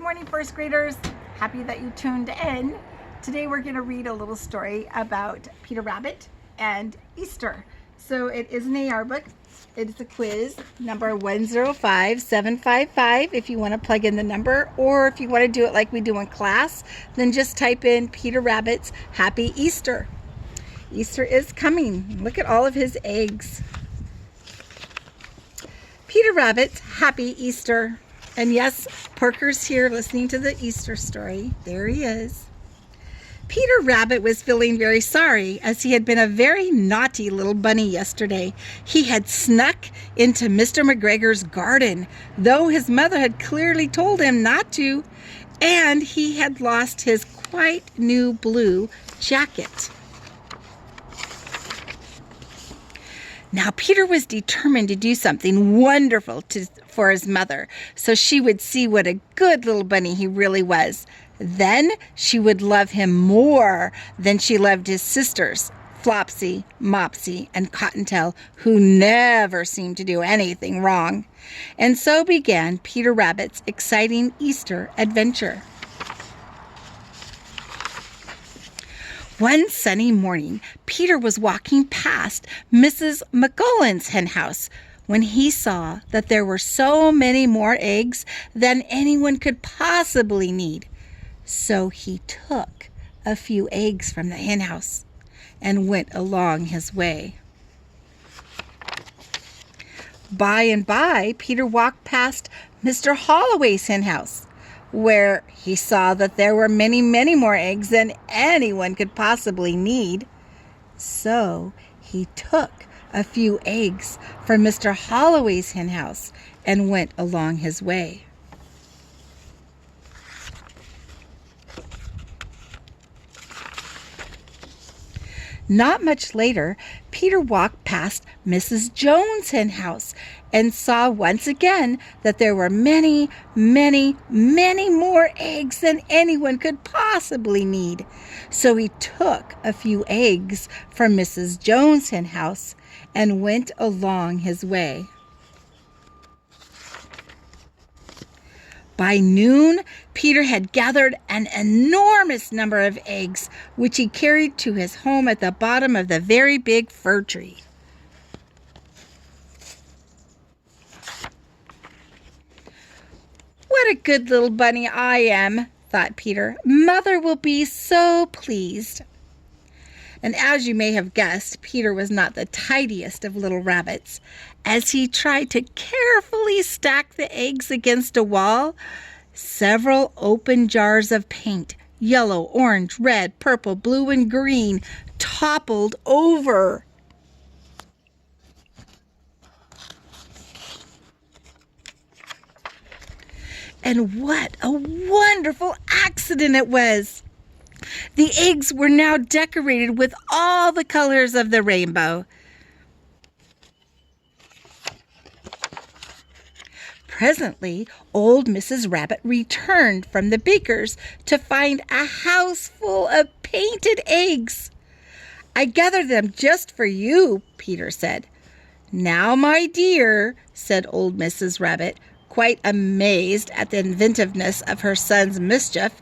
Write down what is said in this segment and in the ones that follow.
morning, first graders. Happy that you tuned in. Today we're going to read a little story about Peter Rabbit and Easter. So it is an AR book. It is a quiz, number 105755 if you want to plug in the number, or if you want to do it like we do in class, then just type in Peter Rabbit's Happy Easter. Easter is coming. Look at all of his eggs. Peter Rabbit's Happy Easter. And yes, Parker's here listening to the Easter story. There he is. Peter Rabbit was feeling very sorry, as he had been a very naughty little bunny yesterday. He had snuck into Mr. McGregor's garden, though his mother had clearly told him not to, and he had lost his quite new blue jacket. Now, Peter was determined to do something wonderful for his mother, so she would see what a good little bunny he really was. Then she would love him more than she loved his sisters, Flopsy, Mopsy, and Cottontail, who never seemed to do anything wrong. And so began Peter Rabbit's exciting Easter adventure. One sunny morning, Peter was walking past Mrs. McGullen's hen house when he saw that there were so many more eggs than anyone could possibly need. So he took a few eggs from the hen house and went along his way. By and by, Peter walked past Mr. Holloway's hen house, where he saw that there were many, many more eggs than anyone could possibly need. So he took a few eggs from Mr. Holloway's hen house and went along his way. Not much later, Peter walked past Mrs. Jones' hen house and saw once again that there were many, many, many more eggs than anyone could possibly need. So he took a few eggs from Mrs. Jones' hen house and went along his way. By noon, Peter had gathered an enormous number of eggs, which he carried to his home at the bottom of the very big fir tree. What a good little bunny I am, thought Peter. Mother will be so pleased. And as you may have guessed, Peter was not the tidiest of little rabbits. As he tried to carefully stack the eggs against a wall, several open jars of paint, yellow, orange, red, purple, blue, and green, toppled over. And what a wonderful accident it was! The eggs were now decorated with all the colors of the rainbow. Presently, old Mrs. Rabbit returned from the baker's to find a house full of painted eggs. "I gathered them just for you," Peter said. "Now, my dear," said old Mrs. Rabbit, quite amazed at the inventiveness of her son's mischief,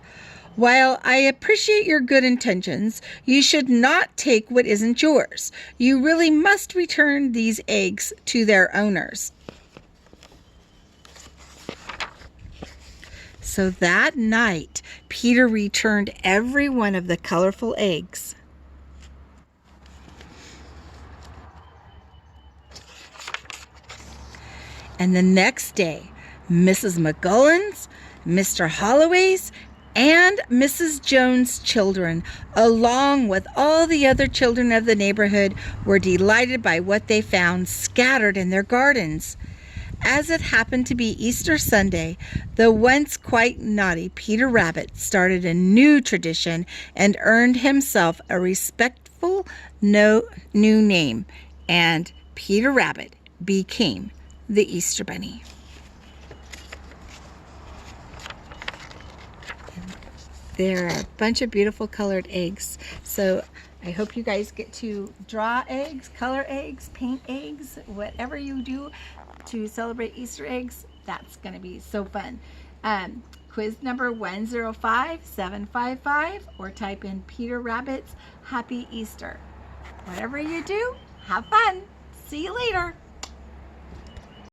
"while I appreciate your good intentions, you should not take what isn't yours. You really must return these eggs to their owners." So that night, Peter returned every one of the colorful eggs. And the next day, Mrs. McGullen's, Mr. Holloway's, and Mrs. Jones' children, along with all the other children of the neighborhood, were delighted by what they found scattered in their gardens. As it happened to be Easter Sunday, the once quite naughty Peter Rabbit started a new tradition and earned himself a respectful new name, and Peter Rabbit became the Easter Bunny. There are a bunch of beautiful colored eggs. So I hope you guys get to draw eggs, color eggs, paint eggs, whatever you do to celebrate Easter eggs. That's going to be so fun. quiz number 105755, or type in Peter Rabbit's Happy Easter. Whatever you do, have fun. See you later.